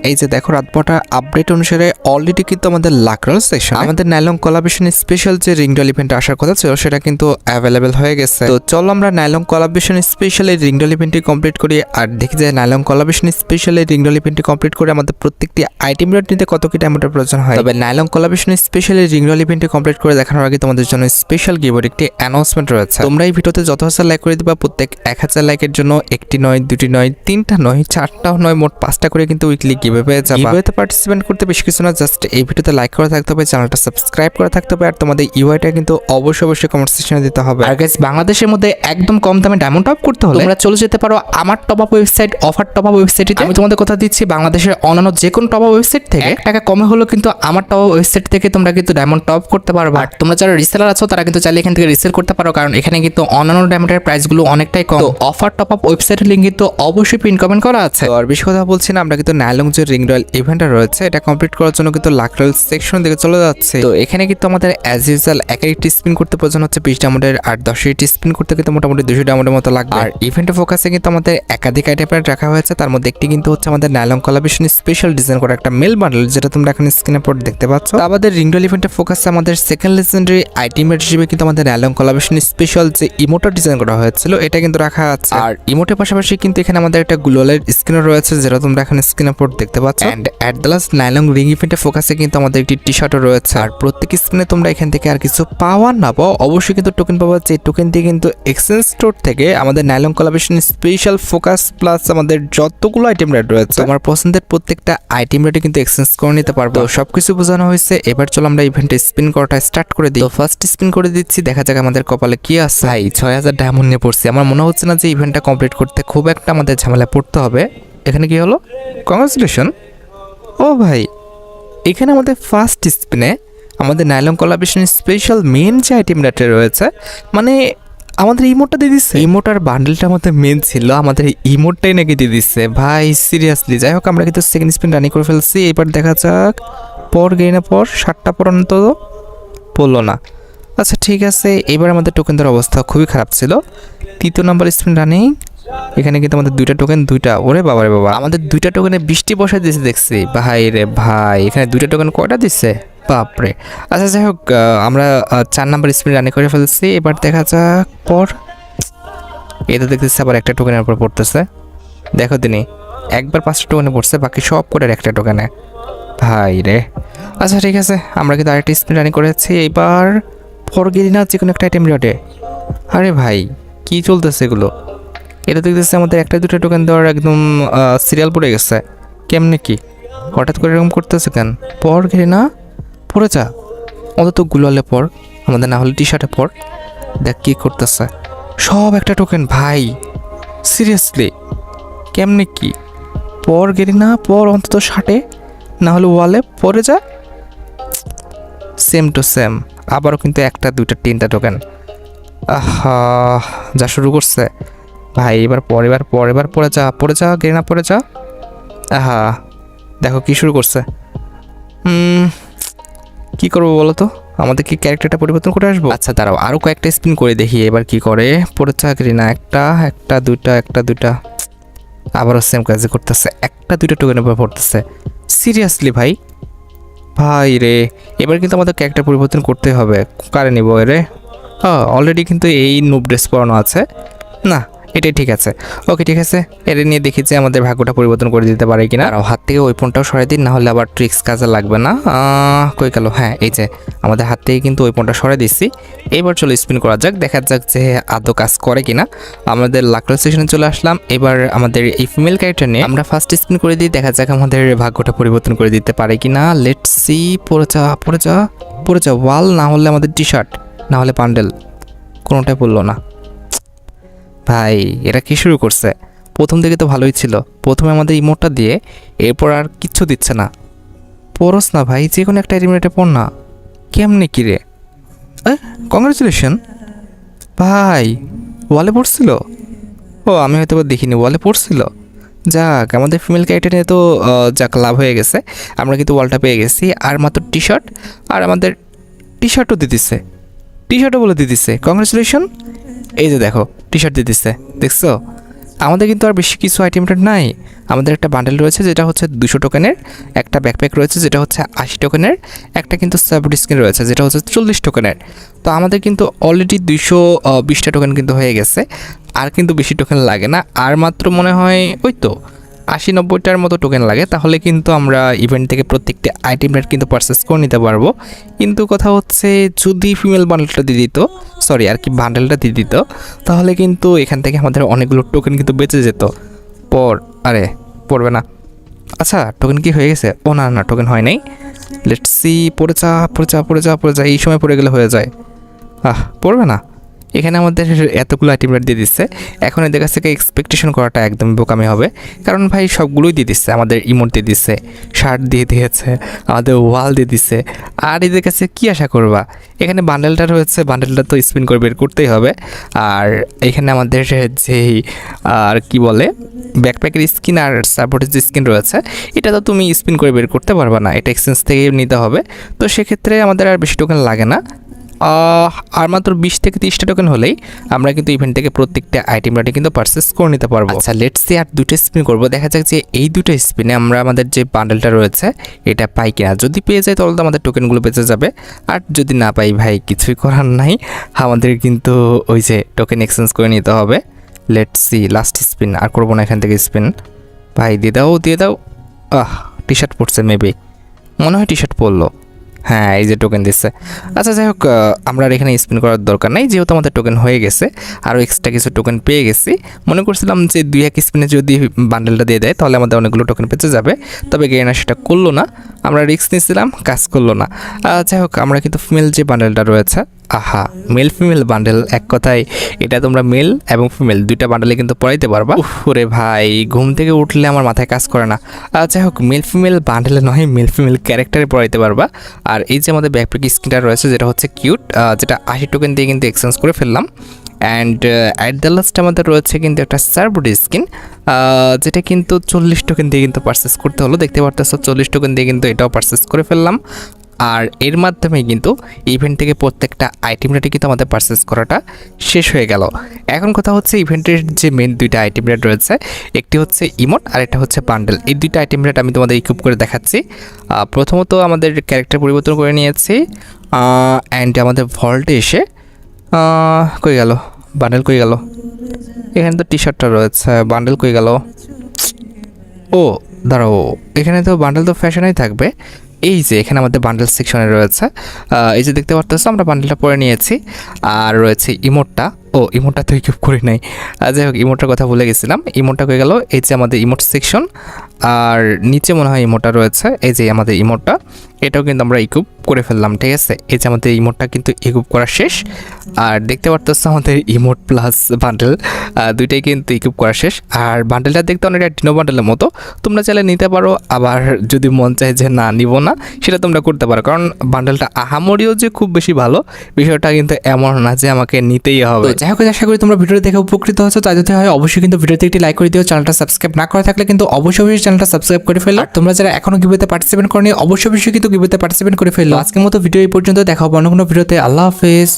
এই যে দেখো রাতপটা আপডেট অনুসারে অলরেডি কিন্তু আমাদের লাকরাল সেকশন আমাদের নাইলন কোলাবরেশন স্পেশাল যে রিং ডল ইভেন্ট আসার কথা ছিল সেটা কিন্তু অ্যাভেলেবেল হয়ে গেছে। তো চলো আমরা নাইলন কোলাবরেশন স্পেশাল এই রিং ডল ইভেন্টটি কমপ্লিট করি আর দেখি যে নাইলন কোলাবরেশন স্পেশাল এই রিং ডল ইভেন্টটি কমপ্লিট করে আমাদের প্রত্যেকটি আইটেম রেট নিতে কত কি ডায়মন্ডের প্রয়োজন হয়। তবে নাইলন কোলাবরেশন স্পেশাল এই রিং ডল ইভেন্টটি কমপ্লিট করে দেখানোর আগে তোমাদের জন্য স্পেশাল গিভওয়ের একটি অ্যানাউন্সমেন্ট রয়েছে। তোমরা এই ভিডিওতে যত হাজার লাইক করে দিবা প্রত্যেক 1000 লাইকের জন্য একটি নয়, দুটি নয়, তিনটা নয়, চারটাও নয়, মোট 5টা করে কিন্তু উইকলি গিভওয়ে পেয়ে যাবে। গিভওয়েতে পার্টিসিপেট করতে বেশি কিছু না, জাস্ট এই ভিডিওতে লাইক করা থাকতে হবে, চ্যানেলটা সাবস্ক্রাইব করা থাকতে হবে আর তোমাদের ইউআইটা কিন্তু অবশ্যই কমেন্ট সেকশনে দিতে হবে। আর গাইস বাংলাদেশের মধ্যে একদম কম দামে ডায়মন্ড টপ করতে হলে তোমরা চলে যেতে পারো আমার top up website offer top up ওয়েবসাইটে। আমি তোমাদের কথা দিচ্ছি বাংলাদেশের অন্যান্য যে কোনো টপ আপ ওয়েবসাইট থেকে 1 টাকা কমে হলো কিন্তু আমার টপ আপ ওয়েবসাইট থেকে তোমরা কিন্তু ডায়মন্ড টপ করতে পারবে। আর তোমরা যারা রিসেলার আছো তারা কিন্তু চাইলে এখান থেকে রিসেল করতে পারো, কারণ এখানে কিন্তু অন্যান্য ডায়মন্ডের প্রাইসগুলো অনেকটাই কম। তো অফার টপ আপ ওয়েবসাইটের লিংক কিন্তু অবশ্যই পিন কমেন্ট করা আছে। আর বেশি কথা বলছি না, আমরা কিন্তু নাইলং যে রিং রয়্যাল ইভেন্টটা রয়েছে এটা কমপ্লিট করার জন্য কিন্তু লাকরাল সেকশন দিকে চলে যাচ্ছে। তো এখানে কিন্তু আমাদের অ্যাজ ইউজুয়াল একটি স্পিন করতে প্রয়োজন হচ্ছে 20 ডায়মন্ডের আর 10টি স্পিন করতে কিন্তু মোটামুটি 200 ডায়মন্ডের মতো লাগবে। আর ইভেন্টে ফোকাসে কিন্তু আমাদের একাধিক আইটেম রাখা হয়েছে, তার মধ্যে একটি কিন্তু হচ্ছে আমাদের নাইলন কোলাবরেশন স্পেশাল ডিজাইন করা একটা মেল বান্ডেল, যেটা তোমরা এখানে স্ক্রিনে পর দেখতে পাচ্ছ। আমাদের রিং রয়্যাল ইভেন্টে ফোকাসে আমাদের সেকেন্ড লেজেন্ডারি আইটেমের হিসেবে কিন্তু আমাদের নাইলন কোলাবরেশন স্পেশাল যে ইমোটা ডিজাইন করা হয়েছিল এটা কিন্তু রাখা আছে। আর ইমোটের পাশাপাশি কিন্তু এখানে আমাদের একটা গ্লোয়ালের স্ক্রিনও রয়েছে, যেটা তোমরা এখানে স্ক্রিনে পর দেখতে পাচ্ছ। And at the last nylon ring ইভেন্টে ফোকাসে কিন্তু আমাদের একটি টি শার্টও রয়েছে। আর প্রত্যেক স্ক্রিনে তোমরা এখান থেকে আর কিছু পাওয়া না পাও অবশ্যই কিন্তু টোকেন পাওয়া, যে টোকেন দিয়ে কিন্তু এক্সচেঞ্জ স্টোর থেকে আমাদের nylon collaboration special focus plus আমাদের যতগুলো আইটেম রেট রয়েছে তোমার পছন্দের প্রত্যেকটা আইটেম রেটে কিন্তু এক্সচেঞ্জ করে নিতে পারবো। সবকিছু বোঝানো হয়েছে, এবার চলো আমরা ইভেন্টে স্পিন করাটা স্টার্ট করে দিই। তো ফার্স্ট স্পিন করে দিচ্ছি, দেখা যাক আমাদের কপালে কি আছে। ভাই 6000 ডায়মন্ড নিয়ে পড়ছি, আমার মনে হচ্ছে না যে ইভেন্টটা কমপ্লিট করতে খুব একটা আমাদের ঝামেলা পড়তে হবে। এখানে কি হলো? কংগ্রাচুলেশন। ও ভাই এখানে আমাদের ফার্স্ট স্পিনে আমাদের নাইলন কোলাবরেশন স্পেশাল মেন যে আইটেম রেটে রয়েছে, মানে আমাদের ইমোটটা দিয়ে দিচ্ছে। ইমোটার বান্ডেলটা আমাদের মেন ছিল, আমাদের ইমোটটাই নাকি দিয়ে দিচ্ছে ভাই, সিরিয়াসলি। যাই হোক আমরা কিন্তু সেকেন্ড স্পিন রানিং করে ফেলছি, এবার দেখা যাক পর গেইনা পর 7টা পর্যন্ত পড়লো না। আচ্ছা ঠিক আছে, এবার আমাদের টোকেন দেওয়ার অবস্থা খুবই খারাপ ছিল। 3য় নাম্বার স্পিন রানিং, এখানে কিন্তু আমাদের 2টা টোকেন, 2টা। ওরে বাবা রে বাবা, আমাদের 2টা টোকেনে 20টি বসাই দিয়েছে দেখছি ভাই রে ভাই। এখানে 2টা টোকেন কয়টা দিচ্ছে বাপরে। আচ্ছা যাই হোক আমরা 4 নাম্বার স্পিন রানিং করে ফেলছি, এবার দেখা যাক পর। এটা দেখতেছে আবার একটা টোকেনের উপর পড়তেছে, দেখো দিনই একবার 5টা টোকেনে পড়ছে, বাকি সব করে একটা টোকেনে ভাই রে। আচ্ছা ঠিক আছে, আমরা কিন্তু আরেকটা স্পিন রানিং করেছি, এইবার পর গেলি না যে কোনো একটা আইটেম রেটে। আরে ভাই কি চলতেছে এগুলো? এটা দেখতেছে আমাদের 1-2টা টোকেন দেওয়ার একদম সিরিয়াল পড়ে গেছে। কেমনে কি হঠাৎ করে এরকম করতেছে কেন? পর গেলি না পরে যা, অন্তত গুলালে পর, আমাদের না হলে টি শার্টে পর। দেখ কি করতেছে, সব একটা টোকেন ভাই, সিরিয়াসলি কেমনে কি? পর গেলি না পর, অন্তত শার্টে না হলে ওয়ালে পরে যা। সেম টু সেম, আবারও কিন্তু 1-2-3টা টোকেন। আহা যা শুরু করছে ভাই, এবার পরে যা গেরিনা পরে যা। আহা দেখো কি শুরু করছে। কি করবো বলো তো, আমাদের কি ক্যারেক্টারটা পরিবর্তন করে আসবো? আচ্ছা দাঁড়াও আরও কয়েকটা স্পিন করে দেখি এবার কি করে। পরে যা গেরিনা, 1-2টা। আবারও সেম কাজে করতেছে, 1-2টা টোকেনের উপর পড়তেছে। সিরিয়াসলি ভাই রে, এবার কিন্তু আমাদের ক্যারেক্টার পরিবর্তন করতে হবে। কারে নিব রে? অলরেডি কিন্তু এই নুব ড্রেস পরানো আছে না, এটাই ঠিক আছে। ওকে ঠিক আছে, এটা নিয়ে দেখি যে আমাদের ভাগ্যটা পরিবর্তন করে দিতে পারে কিনা। আর হাত থেকে ওই ফোনটাও সরাই দিন, না হলে আবার ট্রিক্স কাজে লাগবে না। কই গেল? হ্যাঁ এই যে আমাদের হাত থেকে কিন্তু ওই ফোনটা সরাই দিচ্ছি। এবার চলো স্পিন করা যাক, দেখা যাক যে আদৌ কাজ করে কিনা। আমাদের লাকরাল সেকশনে চলে আসলাম, এবার আমাদের এই ফিমেল ক্যারেক্টার নিয়ে আমরা ফার্স্ট স্পিন করে দিই, দেখা যাক আমাদের ভাগ্যটা পরিবর্তন করে দিতে পারে কিনা। Let's see. পরে যা ওয়াল, না হলে আমাদের টি শার্ট, না হলে বান্ডেল, কোনোটাই পড়লো না ভাই। এরা কি শুরু করছে? প্রথম দিকে তো ভালোই ছিল, প্রথমে আমাদের ইমোটটা দিয়ে এরপর আর কিচ্ছু দিচ্ছে না। পড়স না ভাই, যে কোনো একটা রেটে পড় না। কেমনে কি রে? কংগ্রাচুলেশন ভাই, ওয়ালে পড়ছিল? ও আমি হয়তো দেখিনি, ওয়ালে পড়ছিল। যাক আমাদের ফিমেল ক্যারেক্টার নিয়ে তো যাক লাভ হয়ে গেছে, আমরা কিন্তু ওয়ালটা পেয়ে গেছি। আর মাত্র টি শার্ট, আর আমাদের টি শার্টও দিতেছে, টি শার্টও বলে দিতেছে কংগ্রাচুলেশন। এই যে দেখো টি শার্ট দিয়ে দিচ্ছে, দেখছো? আমাদের কিন্তু আর বেশি কিছু আইটেম নাই। আমাদের একটা বান্ডেল রয়েছে যেটা হচ্ছে 200 টোকেনের, একটা ব্যাকপ্যাক রয়েছে যেটা হচ্ছে 80 টোকেনের, একটা কিন্তু সাপোর্ট স্কিন রয়েছে যেটা হচ্ছে 40 টোকেনের। তো আমাদের কিন্তু অলরেডি 220টা টোকেন কিন্তু হয়ে গেছে, আর কিন্তু বেশি টোকেন লাগে না, আর মাত্র মনে হয় ওই তো 80-90টার মতো টোকেন লাগে, তাহলে কিন্তু আমরা ইভেন্ট থেকে প্রত্যেকটি আইটেম রেট কিন্তু পারচেস করে নিতে পারবো। কিন্তু কথা হচ্ছে যদি ফিমেল বান্ডেলটা দিয়ে দিত, সরি আর কি বান্ডেলটা দিয়ে দিত, তাহলে কিন্তু এখান থেকে আমাদের অনেকগুলো টোকেন কিন্তু বেঁচে যেত। আরে পড়বে না। আচ্ছা টোকেন কি হয়ে গেছে? ও না না, টোকেন হয় নাই। লেটস সি, পড়ে যা, এই সময় পড়ে গেলে হয়ে যায়। পড়বে না। এখানে আমাদের এতগুলো আইটেম রেট দিয়ে দিচ্ছে, এখন এদের কাছ থেকে এক্সপেকটেশন করাটা একদমই বোকামি হবে, কারণ ভাই সবগুলোই দিয়ে দিচ্ছে। আমাদের ইমোট দিয়ে দিচ্ছে, শার্ট দিয়ে দিয়েছে, আমাদের ওয়াল দিয়ে দিচ্ছে, আর এদের কাছে কী আশা করবা? এখানে বান্ডেলটা রয়েছে, বান্ডেলটা তো স্পিন করে বের করতেই হবে। আর এখানে আমাদের যেই আর কি বলে ব্যাকপ্যাকের স্কিন আর সাপোর্টের যে স্কিন রয়েছে, এটা তো তুমি স্পিন করে বের করতে পারবা না, এটা এক্সচেঞ্জ থেকে নিতে হবে। তো সেক্ষেত্রে আমাদের আর বেশি টোকেন লাগে না, আর মাত্র 20 থেকে 30টা টোকেন হলেই আমরা কিন্তু ইভেন্ট থেকে প্রত্যেকটা আইটেম রেটে কিন্তু পারচেস করে নিতে পারবো। আচ্ছা লেটস সি আর 2টা স্পিন করবো, দেখা যাক যে এই 2টা স্পিনে আমরা আমাদের যে বান্ডেলটা রয়েছে এটা পাই কিনা। যদি পেয়ে যাই তাহলে তো আমাদের টোকেনগুলো বেঁচে যাবে, আর যদি না পাই ভাই কিছুই করার নাই, আমাদের কিন্তু ওই যে টোকেন এক্সচেঞ্জ করে নিতে হবে। লেটস সি, লাস্ট স্পিন, আর করবো না এখান থেকে স্পিন। ভাই দিয়ে দাও। টি শার্ট পরছে, মেবি মনে হয় টি শার্ট পরলো। হ্যাঁ এই যে টোকেন দিচ্ছে। আচ্ছা যাই হোক, আমরা আর এখানে স্পিন করার দরকার নাই, যেহেতু আমাদের টোকেন হয়ে গেছে, আরও এক্সট্রা কিছু টোকেন পেয়ে গেছি। মনে করছিলাম যে 2-1 স্পিনে যদি বান্ডেলটা দিয়ে দেয় তাহলে আমাদের অনেকগুলো টোকেন পেতে যাবে, তবে গেইনার সেটা করলো না, আমরা রিস্ক নিয়েছিলাম, কাজ করলো না। যাই হোক, আমরা কিন্তু ফিমেল যে বান্ডেলটা রয়েছে, মেল ফিমেল বান্ডেল, এক কথায় এটা তোমরা মেল এবং ফিমেল 2টা বান্ডেলে কিন্তু পড়াইতে পারবা। ওরে ভাই, ঘুম থেকে উঠলে আমার মাথায় কাজ করে না। যাই হোক, মেল ফিমেল বান্ডেলে নয়, মেল ফিমেল ক্যারেক্টারে পড়াইতে পারবা। আর এই যে আমাদের ব্যাকপ্যাক স্কিনটা রয়েছে যেটা হচ্ছে কিউট, যেটা 80 টোকেন দিয়ে কিন্তু এক্সচেঞ্জ করে ফেললাম। অ্যান্ড অ্যাট দ্য লাস্ট আমাদের রয়েছে কিন্তু একটা সার্বুড স্কিন, যেটা কিন্তু 40 টোকেন দিয়ে কিন্তু পারচেস করতে হলো। দেখতে পারতেছো 40 টোকেন দিয়ে কিন্তু এটাও পারচেস করে ফেললাম। আর এর মাধ্যমে কিন্তু ইভেন্ট থেকে প্রত্যেকটা আইটেম রেটে কিন্তু আমাদের পারচেস করাটা শেষ হয়ে গেল। এখন কথা হচ্ছে ইভেন্টের যে মেন 2টা আইটেম রেট রয়েছে, একটি হচ্ছে ইমোট আর একটা হচ্ছে বান্ডেল। এই 2টা আইটেম রেট আমি তোমাদের ইকুইপ করে দেখাচ্ছি। প্রথমত আমাদের ক্যারেক্টার পরিবর্তন করে নিয়েছি, অ্যান্ড আমাদের ভল্টে এসে কই গেল বান্ডেল, কই গেল? এখানে তো টি শার্টটা রয়েছে, বান্ডেল কই গেল? ও দাঁড়াও, এখানে তো বান্ডেল তো ফ্যাশনেই থাকবে। এই যে এখানে আমাদের বান্ডেল সেকশনে রয়েছে, এই যে দেখতে পারতেছো আমরা বান্ডেলটা পরে নিয়েছি। আর রয়েছে ইমোটটা, ইমোটটা তো ইকুইপ করি নাই। যাই হোক, ইমোটটার কথা ভুলে গেছিলাম, ইমোটটা হয়ে গেল। এই যে আমাদের ইমোট সেকশন, আর নিচে মনে হয় ইমোটটা রয়েছে, এই যে আমাদের ইমোটটা, এটাও কিন্তু আমরা ইকুইপ করে ফেললাম। ঠিক আছে, এই যে আমাদের ইমোটটা কিন্তু ইকুইপ করা শেষ। আর দেখতে পারতেছো আমাদের ইমোট প্লাস বান্ডেল 2টাই কিন্তু ইকুইপ করা শেষ। আর বান্ডেলটা দেখতে অনেকটা ডিনো বান্ডেলের মতো, তোমরা চাইলে নিতে পারো, আবার যদি মন চায় যে না নিব না, সেটা তোমরা করতে পারো, কারণ বান্ডেলটা আহামরিও যে খুব বেশি ভালো বিষয়টা কিন্তু এমন না যে আমাকে নিতেই হবে। যাই হোক, আশা করি তোমরা ভিডিওটি দেখে উপকৃত হয়েছো। তাই যদি হয় অবশ্যই কিন্তু ভিডিওতে একটি লাইক করে দিও। চ্যানেলটা সাবস্ক্রাইব না করা থাকলে কিন্তু অবশ্যই চ্যানেলটা সাবস্ক্রাইব করে ফেলো। তোমরা যারা এখনো গিভওয়েতে পার্টিসিপেট করনি অবশ্যই কিন্তু গিভওয়েতে পার্টিসিপেট করে ফেলো। আজকের মতো ভিডিও এই পর্যন্ত, দেখা হবে অন্য কোনো ভিডিওতে। আল্লাহ হাফেজ।